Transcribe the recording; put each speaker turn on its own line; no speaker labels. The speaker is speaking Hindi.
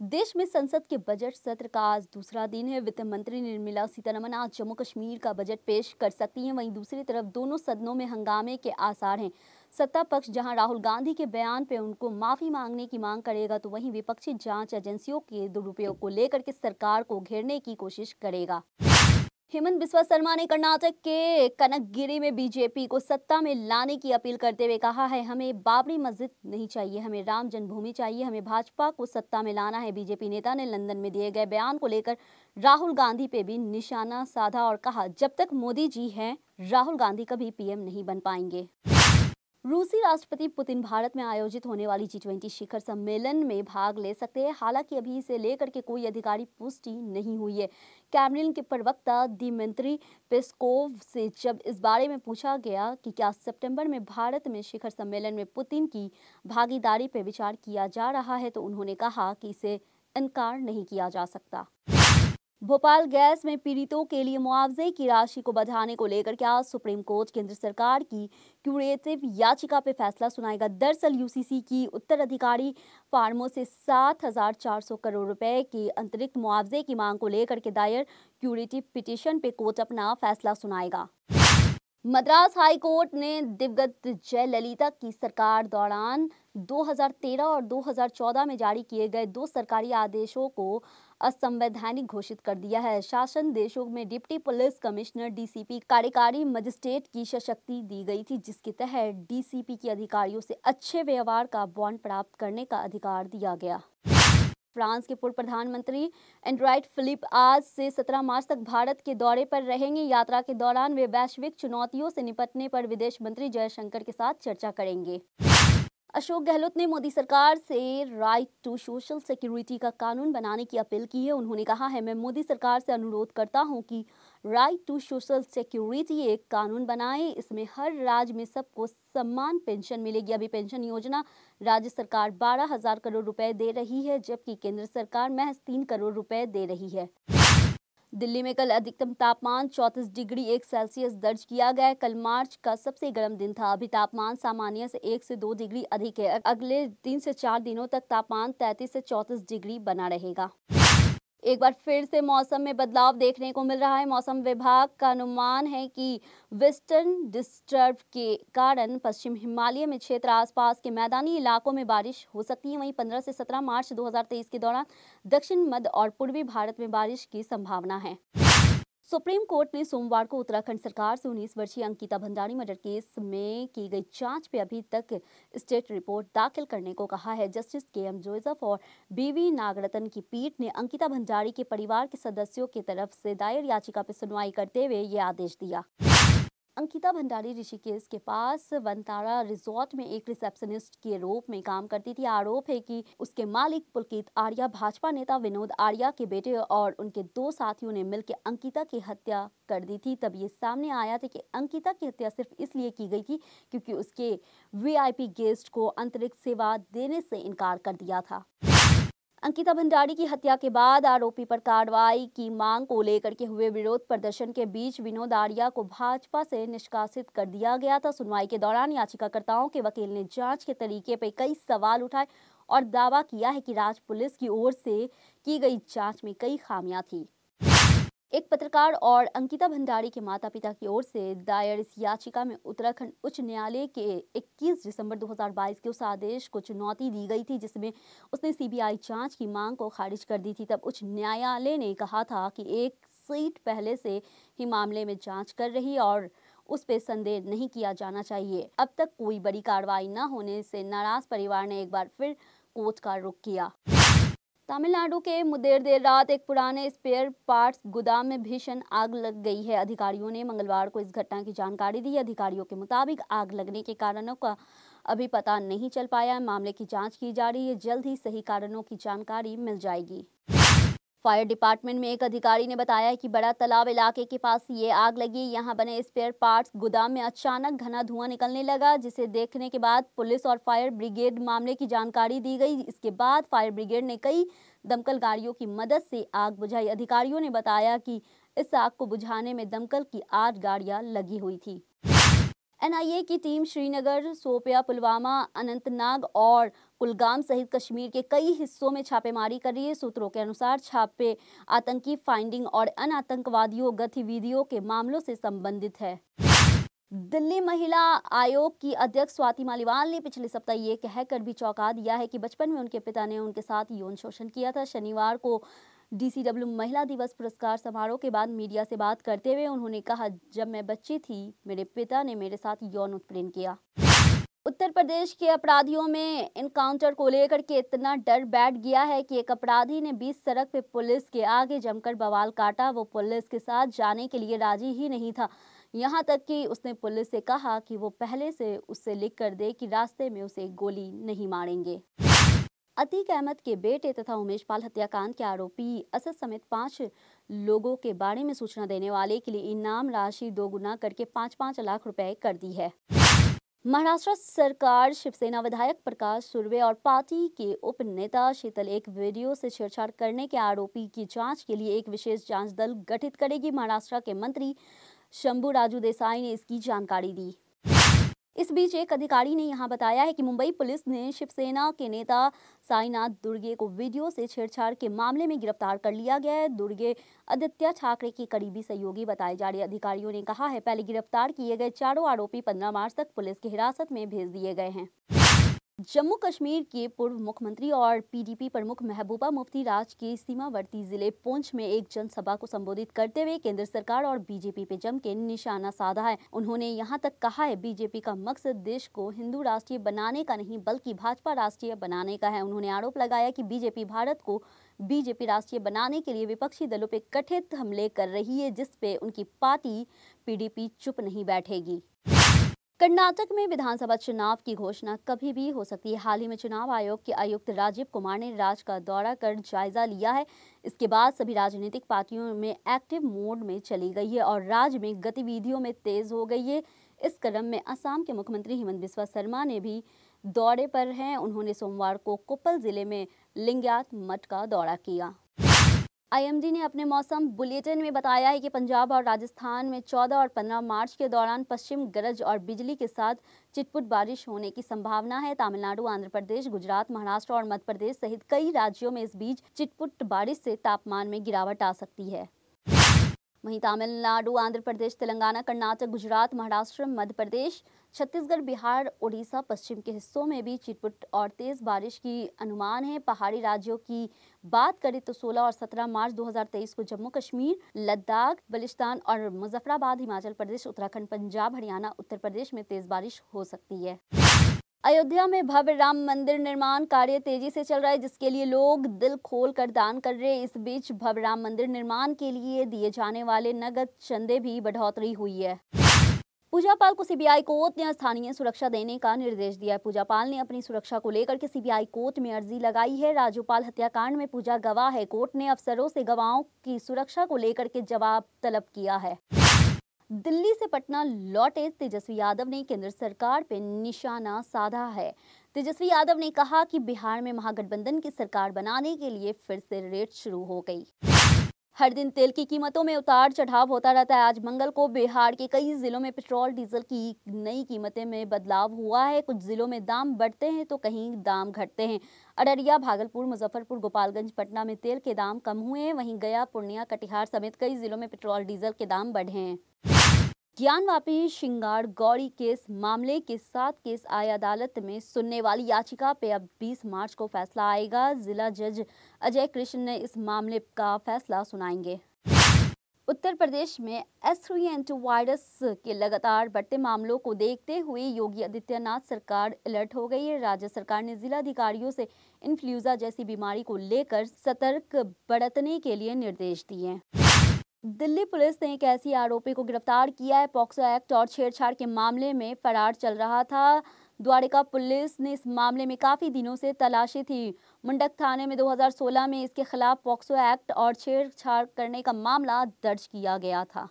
देश में संसद के बजट सत्र का आज दूसरा दिन है। वित्त मंत्री निर्मला सीतारमण आज जम्मू कश्मीर का बजट पेश कर सकती हैं। वहीं दूसरी तरफ दोनों सदनों में हंगामे के आसार हैं। सत्ता पक्ष जहां राहुल गांधी के बयान पे उनको माफी मांगने की मांग करेगा, तो वहीं विपक्षी जांच एजेंसियों के दुरुपयोग को लेकर के सरकार को घेरने की कोशिश करेगा। हेमंत बिस्वा शर्मा ने कर्नाटक के कनकगिरी में बीजेपी को सत्ता में लाने की अपील करते हुए कहा है, हमें बाबरी मस्जिद नहीं चाहिए, हमें राम जन्मभूमि चाहिए, हमें भाजपा को सत्ता में लाना है। बीजेपी नेता ने लंदन में दिए गए बयान को लेकर राहुल गांधी पे भी निशाना साधा और कहा, जब तक मोदी जी हैं राहुल गांधी कभी पीएम नहीं बन पाएंगे। रूसी राष्ट्रपति पुतिन भारत में आयोजित होने वाली G20 शिखर सम्मेलन में भाग ले सकते हैं। हालांकि अभी इसे लेकर के कोई आधिकारिक पुष्टि नहीं हुई है। क्रेमलिन के प्रवक्ता दिमित्री पेस्कोव से जब इस बारे में पूछा गया कि क्या सितंबर में भारत में शिखर सम्मेलन में पुतिन की भागीदारी पर विचार किया जा रहा है, तो उन्होंने कहा कि इसे इनकार नहीं किया जा सकता। भोपाल गैस में पीड़ितों के लिए मुआवजे की राशि को बढ़ाने को लेकर के आज सुप्रीम कोर्ट केंद्र सरकार की क्यूरेटिव याचिका पे फैसला सुनाएगा। दरअसल यूसीसी की उत्तराधिकारी फार्मों से 7,400 करोड़ रुपए के अतिरिक्त मुआवजे की मांग को लेकर के दायर क्यूरेटिव पिटीशन पे कोर्ट अपना फैसला सुनाएगा। मद्रास हाई कोर्ट ने दिवंगत जयललिता की सरकार दौरान 2013 और 2014 में जारी किए गए 2 सरकारी आदेशों को असंवैधानिक घोषित कर दिया है। शासन देशों में डिप्टी पुलिस कमिश्नर डीसीपी कार्यकारी मजिस्ट्रेट की शक्ति दी गई थी, जिसके तहत डीसीपी के अधिकारियों से अच्छे व्यवहार का बॉन्ड प्राप्त करने का अधिकार दिया गया। फ्रांस के पूर्व प्रधानमंत्री एडुआर्ड फिलिप आज से 17 मार्च तक भारत के दौरे पर रहेंगे। यात्रा के दौरान वे वैश्विक चुनौतियों से निपटने पर विदेश मंत्री जयशंकर के साथ चर्चा करेंगे। अशोक गहलोत ने मोदी सरकार से राइट टू सोशल सिक्योरिटी का कानून बनाने की अपील की है। उन्होंने कहा है, मैं मोदी सरकार से अनुरोध करता हूं कि राइट टू सोशल सिक्योरिटी एक कानून बनाए। इसमें हर राज्य में सबको समान पेंशन मिलेगी। अभी पेंशन योजना राज्य सरकार 12,000 करोड़ रुपए दे रही है, जबकि केंद्र सरकार महज 3 करोड़ रुपए दे रही है। दिल्ली में कल अधिकतम तापमान 34 डिग्री 1 सेल्सियस दर्ज किया गया। कल मार्च का सबसे गर्म दिन था। अभी तापमान सामान्य से 1 से 2 डिग्री अधिक है। अगले 3 से 4 दिनों तक तापमान 33 से 34 डिग्री बना रहेगा। एक बार फिर से मौसम में बदलाव देखने को मिल रहा है। मौसम विभाग का अनुमान है कि वेस्टर्न डिस्टर्ब के कारण पश्चिम हिमालय में क्षेत्र आसपास के मैदानी इलाकों में बारिश हो सकती है। वहीं 15 से 17 मार्च 2023 के दौरान दक्षिण मध्य और पूर्वी भारत में बारिश की संभावना है। सुप्रीम कोर्ट ने सोमवार को उत्तराखंड सरकार से 19 वर्षीय अंकिता भंडारी मर्डर केस में की गई जांच पे अभी तक स्टेट रिपोर्ट दाखिल करने को कहा है। जस्टिस KM जोसेफ और BV नागरत्न की पीठ ने अंकिता भंडारी के परिवार के सदस्यों की तरफ से दायर याचिका पर सुनवाई करते हुए ये आदेश दिया। अंकिता भंडारी ऋषिकेश के पास वनतारा रिजॉर्ट में एक रिसेप्शनिस्ट के रूप में काम करती थी। आरोप है कि उसके मालिक पुलकित आर्या भाजपा नेता विनोद आर्या के बेटे और उनके 2 साथियों ने मिलकर अंकिता की हत्या कर दी थी। तब ये सामने आया था कि अंकिता की हत्या सिर्फ इसलिए की गई थी क्योंकि उसके VIP गेस्ट को अतिरिक्त सेवा देने से इनकार कर दिया था। अंकिता भंडारी की हत्या के बाद आरोपी पर कार्रवाई की मांग को लेकर के हुए विरोध प्रदर्शन के बीच विनोद आर्या को भाजपा से निष्कासित कर दिया गया था। सुनवाई के दौरान याचिकाकर्ताओं के वकील ने जांच के तरीके पर कई सवाल उठाए और दावा किया है कि राज्य पुलिस की ओर से की गई जांच में कई खामियां थी। एक पत्रकार और अंकिता भंडारी के माता-पिता की ओर से दायर इस याचिका में उत्तराखंड उच्च न्यायालय के 21 दिसंबर 2022 के उस आदेश को चुनौती दी गई थी, जिसमें उसने CBI जांच की मांग को खारिज कर दी थी। तब उच्च न्यायालय ने कहा था कि एक सीट पहले से ही मामले में जांच कर रही और उस पर संदेह नहीं किया जाना चाहिए। अब तक कोई बड़ी कार्रवाई न होने से नाराज परिवार ने एक बार फिर कोर्ट का रुख किया। तमिलनाडु के मुंगेर देर रात एक पुराने स्पेयर पार्ट्स गोदाम में भीषण आग लग गई है। अधिकारियों ने मंगलवार को इस घटना की जानकारी दी। अधिकारियों के मुताबिक आग लगने के कारणों का अभी पता नहीं चल पाया है। मामले की जांच की जा रही है। जल्द ही सही कारणों की जानकारी मिल जाएगी। फायर डिपार्टमेंट में एक अधिकारी ने बताया कि बड़ा तालाब इलाके के पास ये आग लगी। यहां बने स्पेयर पार्ट्स गोदाम में अचानक घना धुआं निकलने लगा, जिसे देखने के बाद पुलिस और फायर ब्रिगेड मामले की जानकारी दी गई। इसके बाद फायर ब्रिगेड ने कई दमकल गाड़ियों की मदद से आग बुझाई। अधिकारियों ने बताया कि इस आग को बुझाने में दमकल की 8 गाड़ियां लगी हुई थी। एनआईए की टीम श्रीनगर, शोपियां, पुलवामा, अनंतनाग और कुलगाम सहित कश्मीर के कई हिस्सों में छापेमारी कर रही है। सूत्रों के अनुसार छापे आतंकी फाइंडिंग और अन्य आतंकवादियों गतिविधियों के मामलों से संबंधित है। दिल्ली महिला आयोग की अध्यक्ष स्वाति मालीवाल ने पिछले सप्ताह ये कहकर भी चौंका दिया है कि बचपन में उनके पिता ने उनके साथ यौन शोषण किया था। शनिवार को डीसीडब्ल्यू महिला दिवस पुरस्कार समारोह के बाद मीडिया से बात करते हुए उन्होंने कहा, जब मैं बच्ची थी मेरे पिता ने मेरे साथ यौन उत्पीड़न किया। उत्तर प्रदेश के अपराधियों में एनकाउंटर को लेकर के इतना डर बैठ गया है कि एक अपराधी ने बीच सड़क पे पुलिस के आगे जमकर बवाल काटा। वो पुलिस के साथ जाने के लिए राजी ही नहीं था, यहाँ तक कि उसने पुलिस से कहा कि वो पहले से उससे लिख कर दे कि रास्ते में उसे गोली नहीं मारेंगे। अतीक अहमद के बेटे तथा उमेश पाल हत्याकांड के आरोपी असद समेत 5 लोगों के बारे में सूचना देने वाले के लिए इनाम राशि 2 गुना करके 5-5 लाख रुपए कर दी है। महाराष्ट्र सरकार शिवसेना विधायक प्रकाश सुर्वे और पार्टी के उप नेता शीतल एक वीडियो से छेड़छाड़ करने के आरोपी की जांच के लिए एक विशेष जांच दल गठित करेगी। महाराष्ट्र के मंत्री शंभू राजू देसाई ने इसकी जानकारी दी। इस बीच एक अधिकारी ने यहां बताया है कि मुंबई पुलिस ने शिवसेना के नेता साईनाथ दुर्गे को वीडियो से छेड़छाड़ के मामले में गिरफ्तार कर लिया गया है। दुर्गे आदित्य ठाकरे की करीबी सहयोगी बताए जा रहे अधिकारियों ने कहा है, पहले गिरफ्तार किए गए चारों आरोपी 15 मार्च तक पुलिस की हिरासत में भेज दिए गए हैं। जम्मू कश्मीर के पूर्व मुख्यमंत्री और पीडीपी प्रमुख महबूबा मुफ्ती राज्य के सीमावर्ती जिले पुंछ में एक जनसभा को संबोधित करते हुए केंद्र सरकार और बीजेपी पे जम के निशाना साधा है। उन्होंने यहां तक कहा है, बीजेपी का मकसद देश को हिंदू राष्ट्रीय बनाने का नहीं बल्कि भाजपा राष्ट्रीय बनाने का है। उन्होंने आरोप लगाया कि बीजेपी भारत को बीजेपी राष्ट्रीय बनाने के लिए विपक्षी दलों पे कथित हमले कर रही है, जिस पे उनकी पार्टी पीडीपी चुप नहीं बैठेगी। कर्नाटक में विधानसभा चुनाव की घोषणा कभी भी हो सकती है। हाल ही में चुनाव आयोग के आयुक्त राजीव कुमार ने राज्य का दौरा कर जायजा लिया है। इसके बाद सभी राजनीतिक पार्टियों में एक्टिव मोड में चली गई है और राज्य में गतिविधियों में तेज हो गई है। इस क्रम में असम के मुख्यमंत्री हिमंत बिस्वा शर्मा ने भी दौरे पर हैं। उन्होंने सोमवार को कोप्पल जिले में लिंगायत मठ का दौरा किया। आईएमडी ने अपने मौसम बुलेटिन में बताया है कि पंजाब और राजस्थान में 14 और 15 मार्च के दौरान पश्चिम गरज और बिजली के साथ चिटपुट बारिश होने की संभावना है। तमिलनाडु, आंध्र प्रदेश, गुजरात, महाराष्ट्र और मध्य प्रदेश सहित कई राज्यों में इस बीच चिटपुट बारिश से तापमान में गिरावट आ सकती है। वहीं तमिलनाडु, आंध्र प्रदेश, तेलंगाना, कर्नाटक, गुजरात, महाराष्ट्र, मध्य प्रदेश, छत्तीसगढ़, बिहार, ओडिशा, पश्चिम के हिस्सों में भी छिटपुट और तेज बारिश की अनुमान है। पहाड़ी राज्यों की बात करें तो 16 और 17 मार्च 2023 को जम्मू कश्मीर, लद्दाख, बलिस्तान और मुजफ्फराबाद, हिमाचल प्रदेश, उत्तराखंड, पंजाब, हरियाणा, उत्तर प्रदेश में तेज बारिश हो सकती है। अयोध्या में भव्य राम मंदिर निर्माण कार्य तेजी से चल रहा है, जिसके लिए लोग दिल खोल कर दान कर रहे हैं। इस बीच भव्य राम मंदिर निर्माण के लिए दिए जाने वाले नगद चंदे भी बढ़ोतरी हुई है। पूजा पाल को सीबीआई कोर्ट ने स्थानीय सुरक्षा देने का निर्देश दिया है। पूजा पाल ने अपनी सुरक्षा को लेकर के सीबीआई कोर्ट में अर्जी लगाई है। राजूपाल हत्याकांड में पूजा गवाह है। कोर्ट ने अफसरों से गवाहों की सुरक्षा को लेकर के जवाब तलब किया है। दिल्ली से पटना लौटे तेजस्वी यादव ने केंद्र सरकार पर निशाना साधा है। तेजस्वी यादव ने कहा कि बिहार में महागठबंधन की सरकार बनाने के लिए फिर से रेड शुरू हो गई। हर दिन तेल की कीमतों में उतार चढ़ाव होता रहता है। आज मंगल को बिहार के कई जिलों में पेट्रोल डीजल की नई कीमतें में बदलाव हुआ है। कुछ जिलों में दाम बढ़ते हैं तो कहीं दाम घटते हैं। अररिया, भागलपुर, मुजफ्फरपुर, गोपालगंज, पटना में तेल के दाम कम हुए हैं। वहीं गया, पूर्णिया, कटिहार समेत कई जिलों में पेट्रोल डीजल के दाम बढ़े हैं। ज्ञानवापी श्रृंगार गौरी केस मामले के 7 केस आए अदालत में सुनने वाली याचिका पे अब 20 मार्च को फैसला आएगा। जिला जज अजय कृष्ण ने इस मामले का फैसला सुनाएंगे। उत्तर प्रदेश में H3N2 वायरस के लगातार बढ़ते मामलों को देखते हुए योगी आदित्यनाथ सरकार अलर्ट हो गई है। राज्य सरकार ने जिलाधिकारियों से इन्फ्लुएंजा जैसी बीमारी को लेकर सतर्क बरतने के लिए निर्देश दिए हैं। दिल्ली पुलिस ने एक ऐसी आरोपी को गिरफ्तार किया है। पॉक्सो एक्ट और छेड़छाड़ के मामले में फरार चल रहा था। द्वारका पुलिस ने इस मामले में काफी दिनों से तलाशी थी। मुंडक थाने में 2016 में इसके खिलाफ पॉक्सो एक्ट और छेड़छाड़ करने का मामला दर्ज किया गया था।